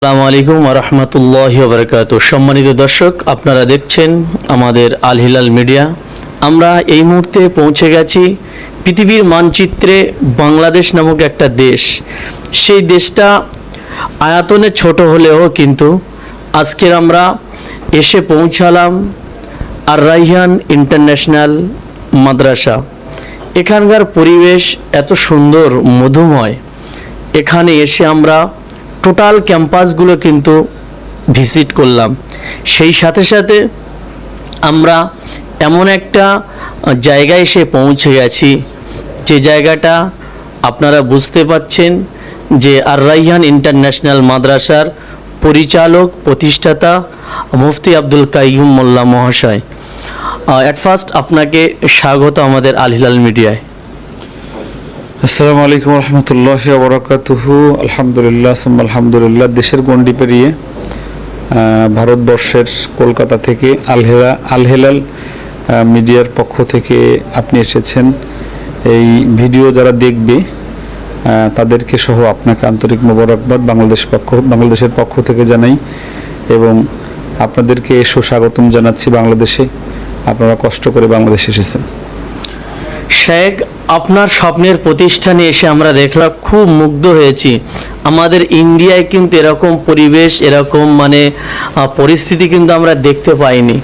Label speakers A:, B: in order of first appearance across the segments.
A: আসসালামু আলাইকুম ওয়া রাহমাতুল্লাহি ওয়া বারাকাতুহু। সম্মানিত দর্শক, আপনারা দেখছেন আমাদের আল হিলাল মিডিয়া। আমরা এই মুহূর্তে পৌঁছে গেছি পৃথিবীর মানচিত্রে বাংলাদেশ নামক একটা দেশ। সেই দেশটা আয়তনে ছোট হলেও কিন্তু আজকের আমরা এসে পৌঁছালাম আর রাইহান ইন্টারন্যাশনাল মাদ্রাসা। এখানকার পরিবেশ এত সুন্দর, মধুময়। এখানে এসে আমরা টোটাল ক্যাম্পাসগুলো কিন্তু ভিজিট করলাম। সেই সাথে সাথে আমরা এমন একটা জায়গায় এসে পৌঁছে গেছি, যে জায়গাটা আপনারা বুঝতে পাচ্ছেন যে আর রাইহান ইন্টারন্যাশনাল মাদ্রাসার পরিচালক, প্রতিষ্ঠাতা মুফতি আব্দুল কাইয়ুম মোল্লা মহাশয়। অ্যাট ফার্স্ট আপনাকে স্বাগত আমাদের আল হিলাল মিডিয়ায়।
B: আসসালামু আলাইকুম রহমতুল্লাহি ওয়া বারাকাতুহু। আলহামদুলিল্লাহ সুম্মা আলহামদুলিল্লাহ। দেশের গণ্ডি পেরিয়ে ভারতবর্ষের কলকাতা থেকে আল হিলাল মিডিয়ার পক্ষ থেকে আপনি এসেছেন। এই ভিডিও যারা দেখবে তাদেরকে সহ আপনাকে আন্তরিক মোবারকবাদ বাংলাদেশের পক্ষ থেকে জানাই, এবং আপনাদেরকে সুস্বাগতম জানাচ্ছি বাংলাদেশে। আপনারা কষ্ট করে বাংলাদেশে এসেছেন।
A: শেখ, আপনার স্বপ্নের প্রতিষ্ঠানে এসে আমরা দেখলাম, খুব মুগ্ধ হয়েছি। আমাদের ইন্ডিয়ায় কিন্তু এরকম পরিবেশ, এরকম পরিস্থিতি কিন্তু আমরা দেখতে পাইনি।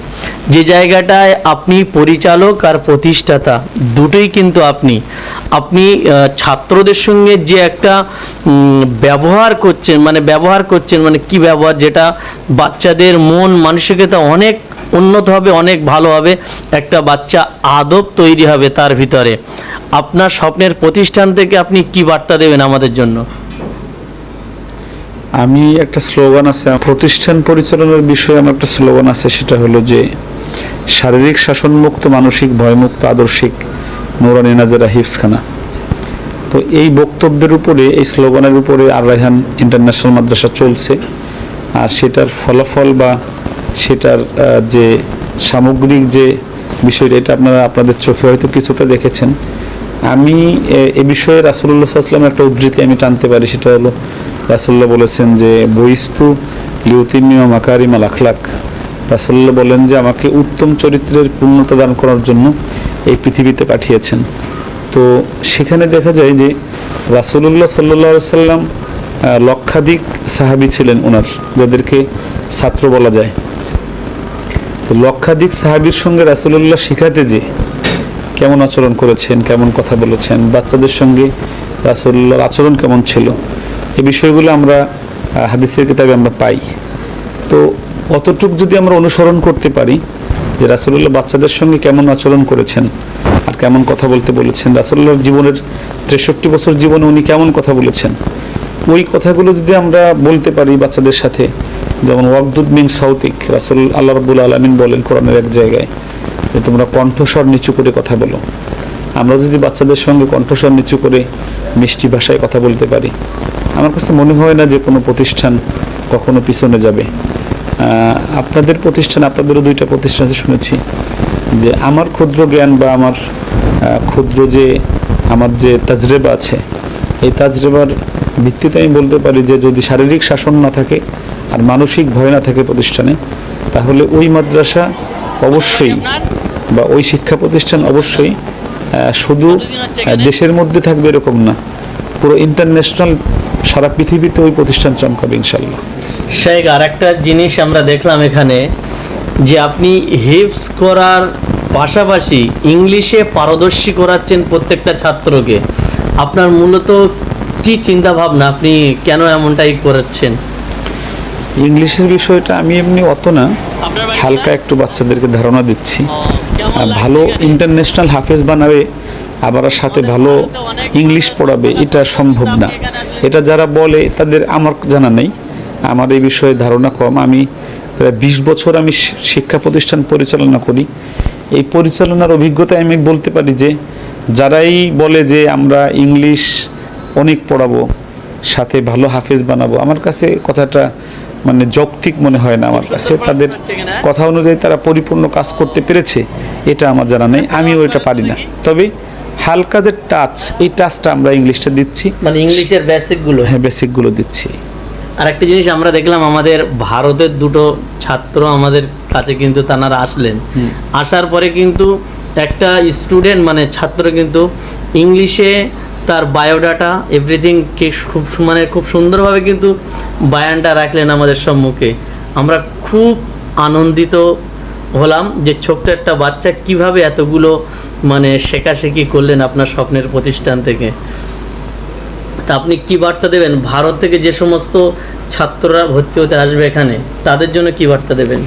A: যে জায়গাটায় আপনি পরিচালক আর প্রতিষ্ঠাতা দুটোই কিন্তু আপনি ছাত্রদের সঙ্গে যে একটা ব্যবহার করছেন কি ব্যবহার, যেটা বাচ্চাদের মন মানসিকতা অনেক উন্নত হবে, অনেক ভালো হবে। একটা বাচ্চা আদব তৈরি হবে তার ভিতরে। আপনার স্বপ্নের প্রতিষ্ঠান থেকে আপনি কি বার্তা দেবেন আমাদের জন্য?
B: আমি একটা স্লোগান আছে প্রতিষ্ঠান পরিচালনার বিষয়ে, আমার একটা স্লোগান আছে, সেটা হলো যে শারীরিক শাসনমুক্ত, মানসিক ভয়মুক্ত, আদর্শিক নুরানি নাজারা হিফজখানা। তো এই বক্তব্যের উপরে, এই স্লোগানের উপরে আর রাইহান ইন্টারন্যাশনাল মাদ্রাসা চলছে। আর সেটার ফলাফল বা সেটার যে সামগ্রিক যে বিষয়টা, এটা আপনাদের চোখে হয়তো কিছুটা দেখেছেন। আমি এ বিষয়ে রাসূলুল্লাহ সাল্লাল্লাহু আলাইহি ওয়াসাল্লামের একটা উদ্ধৃতি আমি টানতে পারি। সেটা হলো, রাসূলুল্লাহ বলেছেন যে বইস্তু লিউতিমিয়া মাকারিমাল আখলাক। রাসূলুল্লাহ বলেন যে আমাকে উত্তম চরিত্রের পূর্ণতা দান করার জন্য এই পৃথিবীতে পাঠিয়েছেন। তো সেখানে দেখা যায় যে রাসূলুল্লাহ সাল্লাল্লাহু আলাইহি ওয়াসাল্লাম লক্ষাধিক সাহাবী ছিলেন ওনার, যাদেরকে ছাত্র বলা যায়। তো লক্ষাধিক সাহাবীর সঙ্গে রাসূলুল্লাহ শিখাতে যে কেমন আচরণ করেছেন, কেমন কথা বলেছেন, বাচ্চাদের সঙ্গে রাসূলুল্লাহর আচরণ কেমন ছিল, এই বিষয়গুলো আমরা হাদিসের কিতাবে আমরা পাই। তো অতটুক যদি আমরা অনুসরণ করতে পারি যে রাসূলুল্লাহ বাচ্চাদের সঙ্গে কেমন আচরণ করেছেন আর কেমন কথা বলতে বলেছেন, রাসূলুল্লাহর জীবনের 63 বছর জীবনে উনি কেমন কথা বলেছেন, ওই কথাগুলো যদি আমরা বলতে পারি বাচ্চাদের সাথে, যেমন ওয়াগদুদ মিন সাউতিক, রাসূল আল্লাহ রাব্বুল আলামিন বলেন কোরআনের এক জায়গায় যে তোমরা কণ্ঠস্বর নিচু করে কথা বলো। আমরা যদি বাচ্চাদের সঙ্গে কণ্ঠস্বর নিচু করে মিষ্টি ভাষায় কথা বলতে পারি, আমার কাছে মনে হয় না যে কোনো প্রতিষ্ঠান কখনো পিছনে যাবে। আপনাদের প্রতিষ্ঠান, আপনাদেরও 2টা প্রতিষ্ঠান আছে শুনেছি, যে আমার ক্ষুদ্র জ্ঞান বা আমার ক্ষুদ্র আমার যে তাজরেবা আছে, এই তাজরেবার ভিত্তিতে আমি বলতে পারি যে যদি শারীরিক শাসন না থাকে আর মানসিক ভয় না থাকে প্রতিষ্ঠানে, তাহলে ওই মাদ্রাসা অবশ্যই বা ওই শিক্ষা প্রতিষ্ঠান অবশ্যই শুধু দেশের মধ্যে থাকবে এরকম না, পুরো ইন্টারন্যাশনাল সারা পৃথিবীতে ওই প্রতিষ্ঠান চমকাবে ইনশাল্লাহ।
A: শেখ, আর একটা জিনিস আমরা দেখলাম এখানে, যে আপনি হিফজ করার পাশাপাশি ইংলিশে পারদর্শী করাচ্ছেন প্রত্যেকটা ছাত্রকে। আপনার মূলত কি চিন্তা ভাবনা, আপনি কেন এমনটাই করাচ্ছেন?
B: ইংলিশের বিষয়টা আমি এমনি অত না, হালকা একটু বাচ্চাদেরকে ধারণা দিচ্ছি। ভালো ইন্টারন্যাশনাল হাফেজ বানাবে আবার সাথে ভালো ইংলিশ পড়াবে, এটা সম্ভব না। এটা যারা বলে তাদের আমার জানা নেই, আমার এই বিষয়ে ধারণা কম। আমি প্রায় 20 বছর আমি শিক্ষা প্রতিষ্ঠান পরিচালনা করি। এই পরিচালনার অভিজ্ঞতায় আমি বলতে পারি যে যারাই বলে যে আমরা ইংলিশ অনেক পড়াবো, সাথে ভালো হাফেজ বানাবো, আমার কাছে কথাটা যৌক্তিক মনে হয় না। আমার কাছে তাদের কথা অনুযায়ী তারা পরিপূর্ণ কাজ করতে পেরেছে এটা আমার জানা নেই, আমিও এটা পারি না। তবে হালকা যে টাচ, এই টাচটা আমরা ইংলিশটা দিচ্ছি,
A: ইংলিশের বেসিকগুলো,
B: হ্যাঁ বেসিকগুলো দিচ্ছি।
A: আর একটা জিনিস আমরা দেখলাম, আমাদের ভারতের দুটো ছাত্র আমাদের কাছে কিন্তু তারা আসলেন, আসার পরে কিন্তু একটা স্টুডেন্ট মানে ছাত্র কিন্তু ইংলিশে তার বায়োডাটা এভরিথিং খুব সুন্দরভাবে কিন্তু বায়ানটা রাখলেন আমাদের সম্মুখে। আমরা খুব আনন্দিত হলাম যে ছোট্ট একটা বাচ্চা কিভাবে এতগুলো মানে শেখাশেখি করলেন আপনার স্বপ্নের প্রতিষ্ঠান থেকে। তা আপনি কি বার্তা দেবেন ভারত থেকে যে সমস্ত ছাত্ররা ভর্তি হতে আসবে এখানে, তাদের জন্য কি বার্তা দেবেন?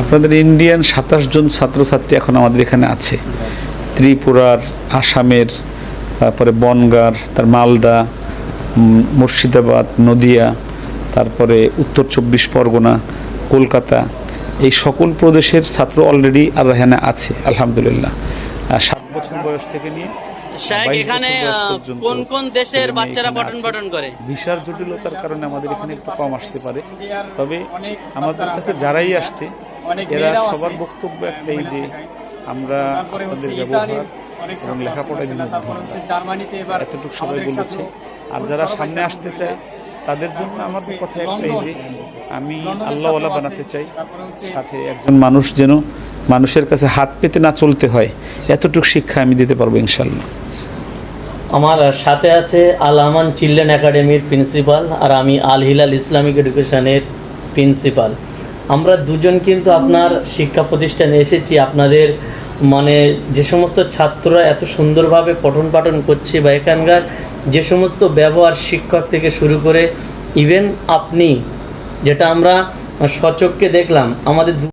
B: আপনাদের ইন্ডিয়ান 27 জন ছাত্রছাত্রী এখন আমাদের এখানে আছে, ত্রিপুরার, আসামের, তারপরে বনগাঁর, তার মালদা, মুর্শিদাবাদ, নদিয়া, তারপরে উত্তর 24 পরগনা, কলকাতা, এই সকল প্রদেশের ছাত্র অলরেডি আর এখানে আছে আলহামদুলিল্লাহ। 7 বছর বয়স থেকে নিয়ে
A: শায়েখ,
B: 22
A: এখানে
B: বছর বয়স পর্যন্ত
A: কোন কোন দেশের
B: ছেলে মেয়ে
A: বাচ্চারা
B: এখানে
A: পঠন
B: আছে।
A: পাঠন করে?
B: ভিসার জটিলতার কারণে আমাদের এখানে একটু কম আসতে পারে, তবে আমাদের কাছে যারাই আসছে এরা সবার বক্তব্য একটাই যে আমরা আপনাদের ব্যবহার এবং লেখাপড়ায় এতটুকু সবাই বলেছে। আর যারা সামনে আসতে চায় তাদের জন্য আমার কথা একটাই যে আমি আল্লাহওয়ালা বানাতে চাই, সাথে একজন মানুষ যেন মানুষের কাছে হাত পেতে না চলতে হয়, এতটুকু শিক্ষা আমি দিতে পারবো ইনশাল্লাহ।
A: আমার সাথে আছে আল আমান চিলড্রেন একাডেমির প্রিন্সিপাল, আর আমি আল হিলাল ইসলামিক এডুকেশনের প্রিন্সিপাল। আমরা দুজন কিন্তু আপনার শিক্ষা প্রতিষ্ঠানে এসেছি আপনাদের মানে যে সমস্ত ছাত্ররা এত সুন্দরভাবে পঠন পাঠন করছে বা এখানকার যে সমস্ত ব্যবহার শিক্ষক থেকে শুরু করে ইভেন আপনি, যেটা আমরা সচক্ষে দেখলাম আমাদের